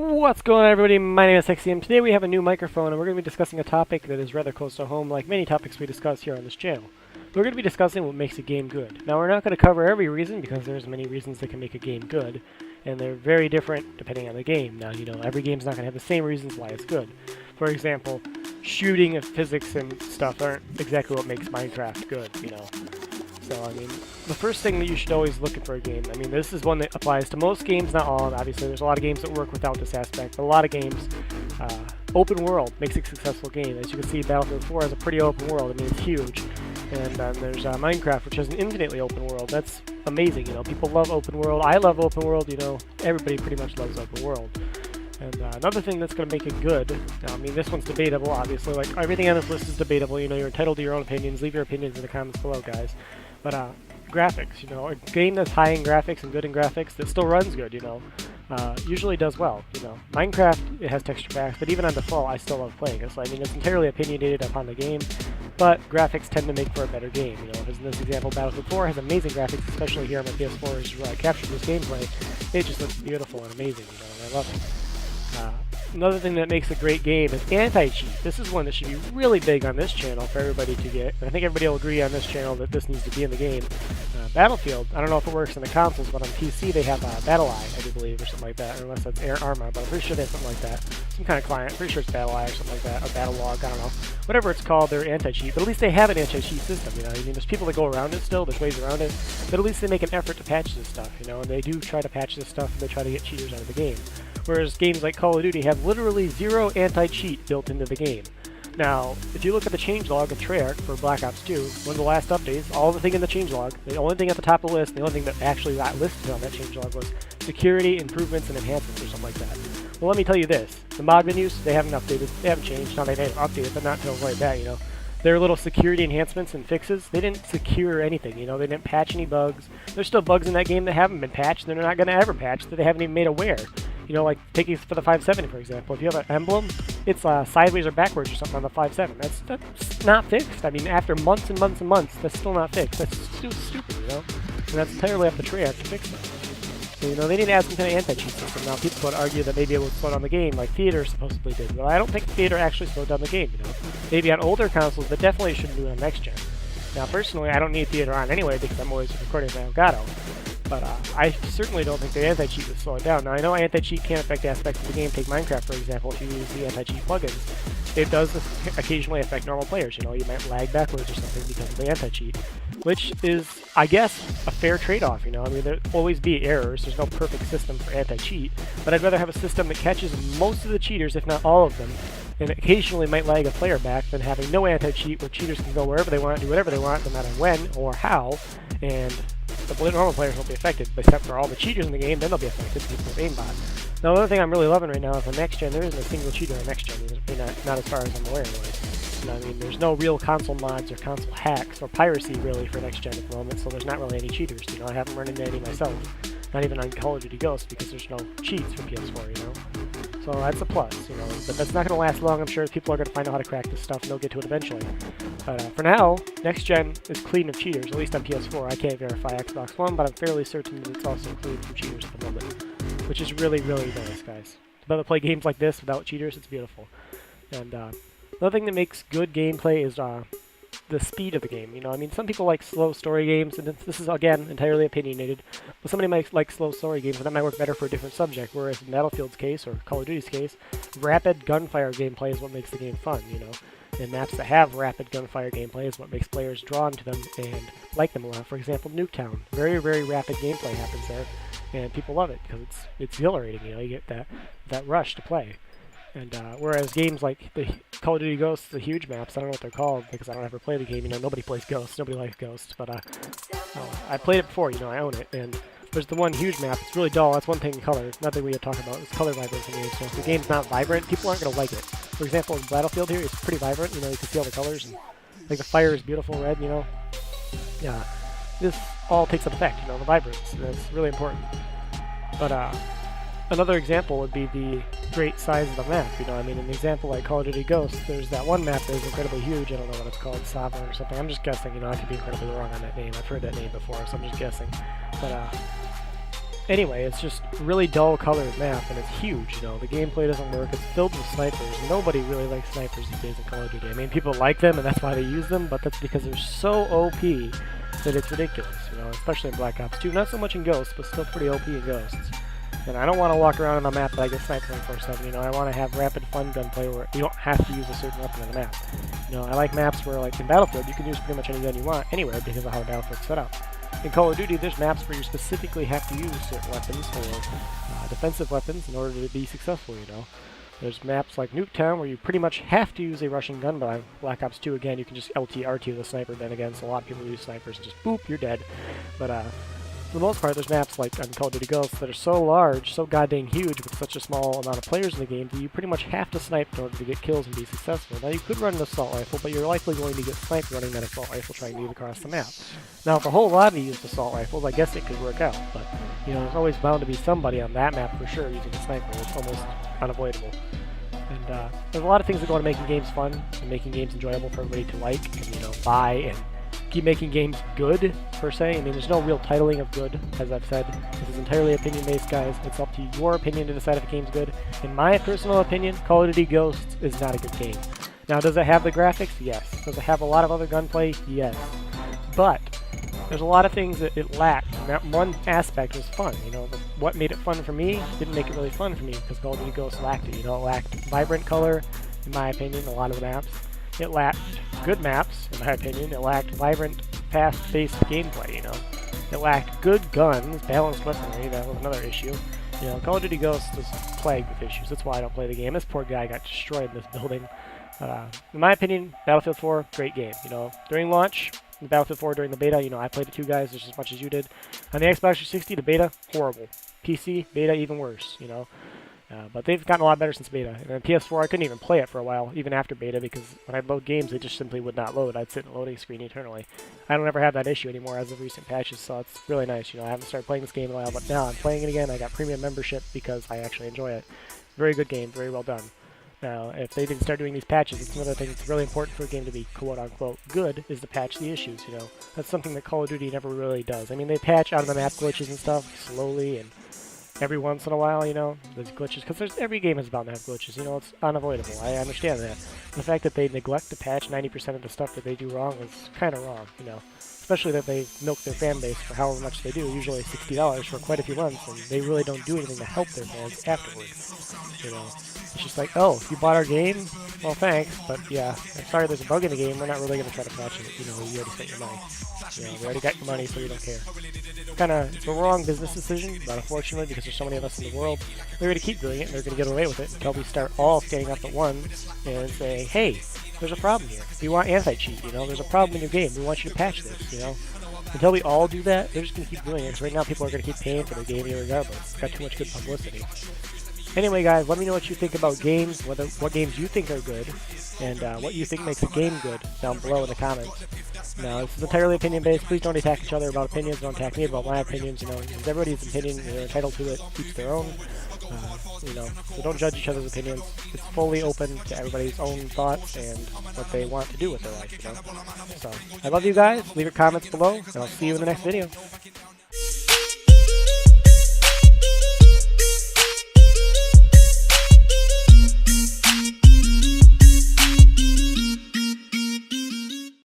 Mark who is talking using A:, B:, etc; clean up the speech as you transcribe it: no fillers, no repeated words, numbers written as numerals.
A: What's going on, everybody? My name is Hexxium. Today we have a new microphone, and we're going to be discussing a topic that is rather close to home, like many topics we discuss here on this channel. We're going to be discussing what makes a game good. Now, we're not going to cover every reason, because there's many reasons that can make a game good, and they're very different depending on the game. Now, every game's not going to have the same reasons why it's good. For example, shooting and physics and stuff aren't exactly what makes Minecraft good. So, the first thing that you should always look at for a game, this is one that applies to most games, not all. Obviously, there's a lot of games that work without this aspect, but a lot of games, open world makes a successful game. As you can see, Battlefield 4 has a pretty open world. It's huge. And there's Minecraft, which has an infinitely open world. That's amazing. People love open world. I love open world. Everybody pretty much loves open world. And another thing that's going to make it good, now, this one's debatable, obviously. Like, everything on this list is debatable. You're entitled to your own opinions. Leave your opinions in the comments below, guys. But graphics, a game that's high in graphics and good in graphics that still runs good, usually does well. Minecraft, it has texture packs, but even on default, I still love playing it. So, it's entirely opinionated upon the game, but graphics tend to make for a better game. As in this example, Battlefield 4 has amazing graphics, especially here on my PS4, as captured this gameplay. It just looks beautiful and amazing, and I love it. Another thing that makes a great game is anti-cheat. This is one that should be really big on this channel for everybody to get. And I think everybody will agree on this channel that this needs to be in the game. Battlefield, I don't know if it works in the consoles, but on PC they have BattleEye, I do believe, or something like that. Or unless that's Air Arma, but I'm pretty sure they have something like that. Some kind of client. Pretty sure it's BattleEye or something like that. Or BattleLog, I don't know. Whatever it's called, they're anti-cheat. But at least they have an anti-cheat system, There's people that go around it still. There's ways around it. But at least they make an effort to patch this stuff, And they do try to patch this stuff, and they try to get cheaters out of the game. Whereas games like Call of Duty have literally zero anti-cheat built into the game. Now, if you look at the changelog of Treyarch for Black Ops 2, one of the last updates, all the thing in the changelog, the only thing at the top of the list, the only thing that actually got listed on that changelog was security, improvements, and enhancements or something like that. Well, let me tell you this. The mod menus, they haven't updated. They haven't changed. Now, they may have updated, but not until right that, Their little security enhancements and fixes, they didn't secure anything, They didn't patch any bugs. There's still bugs in that game that haven't been patched, and they're not going to ever patch, that they haven't even made aware. Like taking for the 570, for example. If you have an emblem, it's sideways or backwards or something on the 5.7. That's not fixed. After months and months and months, that's still not fixed. That's still stupid, And that's entirely up to Treyarch to fix that. So, they need to add some kind of anti-cheat system. Now, people would argue that maybe it would slow down the game, like Theater supposedly did. But I don't think Theater actually slowed down the game, Maybe on older consoles, but definitely shouldn't do it on next gen. Now, personally, I don't need Theater on anyway because I'm always recording my Elgato. But I certainly don't think the anti-cheat would slow it down. Now, I know anti-cheat can affect aspects of the game. Take Minecraft, for example. If you use the anti-cheat plugins, it does occasionally affect normal players. You might lag backwards or something because of the anti-cheat, which is, I guess, a fair trade-off. There'll always be errors. There's no perfect system for anti-cheat, but I'd rather have a system that catches most of the cheaters, if not all of them, and occasionally might lag a player back than having no anti-cheat where cheaters can go wherever they want, do whatever they want, no matter when or how, and the normal players won't be affected, except for all the cheaters in the game, then they'll be affected, people with aimbot. Now, another thing I'm really loving right now is the next gen. There isn't a single cheater in next gen, not as far as I'm aware anyway. There's no real console mods or console hacks or piracy really for next gen at the moment, so there's not really any cheaters. I haven't run into any myself, not even on Call of Duty Ghosts, because there's no cheats for PS4, So that's a plus, but that's not going to last long. I'm sure people are going to find out how to crack this stuff, and they'll get to it eventually. But for now, next gen is clean of cheaters, at least on PS4. I can't verify Xbox One, but I'm fairly certain that it's also clean from cheaters at the moment, which is really, really nice, guys. To be able to play games like this without cheaters, it's beautiful. And another thing that makes good gameplay is the speed of the game. Some people like slow story games, and this is, again, entirely opinionated, but somebody might like slow story games, and that might work better for a different subject, whereas in Battlefield's case, or Call of Duty's case, rapid gunfire gameplay is what makes the game fun, And maps that have rapid gunfire gameplay is what makes players drawn to them and like them a lot. For example, Nuketown. Very, very rapid gameplay happens there, and people love it, because it's exhilarating, you get that rush to play. And whereas games like the Call of Duty Ghosts, the huge maps, I don't know what they're called because I don't ever play the game. Nobody plays Ghosts. Nobody likes Ghosts. But I played it before. I own it. And there's the one huge map. It's really dull. That's one thing in color. Nothing we have talked about. It's color vibrance in games. So if the game's not vibrant, people aren't going to like it. For example, in Battlefield here, it's pretty vibrant. You can see all the colors. And, like, the fire is beautiful red, Yeah. This all takes an effect, the vibrance. And that's really important. But another example would be the great size of the map. In an example like Call of Duty Ghosts, there's that one map that is incredibly huge. I don't know what it's called, Sovereign or something. I'm just guessing. I could be incredibly wrong on that name. I've heard that name before, so I'm just guessing. But anyway, it's just a really dull colored map, and it's huge, you know. The gameplay doesn't work. It's filled with snipers. Nobody really likes snipers these days in Call of Duty. I mean, people like them, and that's why they use them, but that's because they're so OP that it's ridiculous, you know, especially in Black Ops 2. Not so much in Ghosts, but still pretty OP in Ghosts. And I don't want to walk around on a map that I get sniped 24/7, you know. I want to have rapid, fun gunplay where you don't have to use a certain weapon on the map. You know, I like maps where, like in Battlefield, you can use pretty much any gun you want anywhere because of how Battlefield's set up. In Call of Duty, there's maps where you specifically have to use certain weapons or defensive weapons in order to be successful, you know. There's maps like Nuketown where you pretty much have to use a Russian gun, but on Black Ops 2, again, you can just LT, RT with a sniper then again, so a lot of people use snipers and just boop, you're dead. But for the most part, there's maps like on Call of Duty Ghosts that are so large, so goddamn huge with such a small amount of players in the game that you pretty much have to snipe in order to get kills and be successful. Now, you could run an assault rifle, but you're likely going to get sniped running that assault rifle trying to get across the map. Now, if a whole lot of you used assault rifles, I guess it could work out, but, you know, there's always bound to be somebody on that map for sure using a sniper. It's almost unavoidable. And there's a lot of things that go into making games fun and making games enjoyable for everybody to like and, you know, buy and keep making games good, per se. I mean, there's no real titling of good, as I've said. This is entirely opinion-based, guys. It's up to your opinion to decide if a game's good. In my personal opinion, Call of Duty Ghosts is not a good game. Now, does it have the graphics? Yes. Does it have a lot of other gunplay? Yes. But there's a lot of things that it lacked, and that one aspect was fun. You know, what made it fun for me didn't make it really fun for me, because Call of Duty Ghosts lacked it. You know, it lacked vibrant color, in my opinion, a lot of the maps. It lacked good maps, in my opinion. It lacked vibrant, fast-paced gameplay, you know. It lacked good guns, balanced weaponry, that was another issue. You know, Call of Duty Ghosts is plagued with issues. That's why I don't play the game. This poor guy got destroyed in this building. In my opinion, Battlefield 4, great game. You know, during launch, in Battlefield 4 during the beta, you know, I played it too, guys, just as much as you did. On the Xbox 360, the beta, horrible. PC, beta, even worse, you know. But they've gotten a lot better since beta. And then PS4, I couldn't even play it for a while, even after beta, because when I'd load games, they just simply would not load. I'd sit in a loading screen eternally. I don't ever have that issue anymore as of recent patches, so it's really nice. You know, I haven't started playing this game in a while, but now I'm playing it again. I got premium membership because I actually enjoy it. Very good game, very well done. Now, if they didn't start doing these patches, it's another thing that's really important for a game to be quote-unquote good, is to patch the issues, you know. That's something that Call of Duty never really does. I mean, they patch out-of-the-map glitches and stuff slowly, and every once in a while, you know, there's glitches, because every game is bound to have glitches, you know, it's unavoidable. I understand that. The fact that they neglect to patch 90% of the stuff that they do wrong is kind of wrong, you know. Especially that they milk their fan base for however much they do, usually $60 for quite a few months, and they really don't do anything to help their fans afterwards. You know, it's just like, oh, you bought our game? Well, thanks, but yeah, I'm sorry there's a bug in the game, we're not really going to try to patch it. You know, you already spent your money. You know, we already got your money, so we don't care. It's a wrong business decision, but unfortunately, because there's so many of us in the world, they're going to keep doing it, and they're going to get away with it until we start all standing up at once and say, hey, there's a problem here. We want anti-cheat, you know, there's a problem in your game, we want you to patch this, you know. Until we all do that, they're just going to keep doing it, because right now people are going to keep paying for their game regardless. It's got too much good publicity. Anyway, guys, let me know what you think about games, what games you think are good, and what you think makes a game good down below in the comments. Now, this is entirely opinion-based. Please don't attack each other about opinions. Don't attack me about my opinions. You know, it's everybody's opinion. They're entitled to it. Each their own. You know, so don't judge each other's opinions. It's fully open to everybody's own thoughts and what they want to do with their life, you know. So, I love you guys. Leave your comments below, and I'll see you in the next video.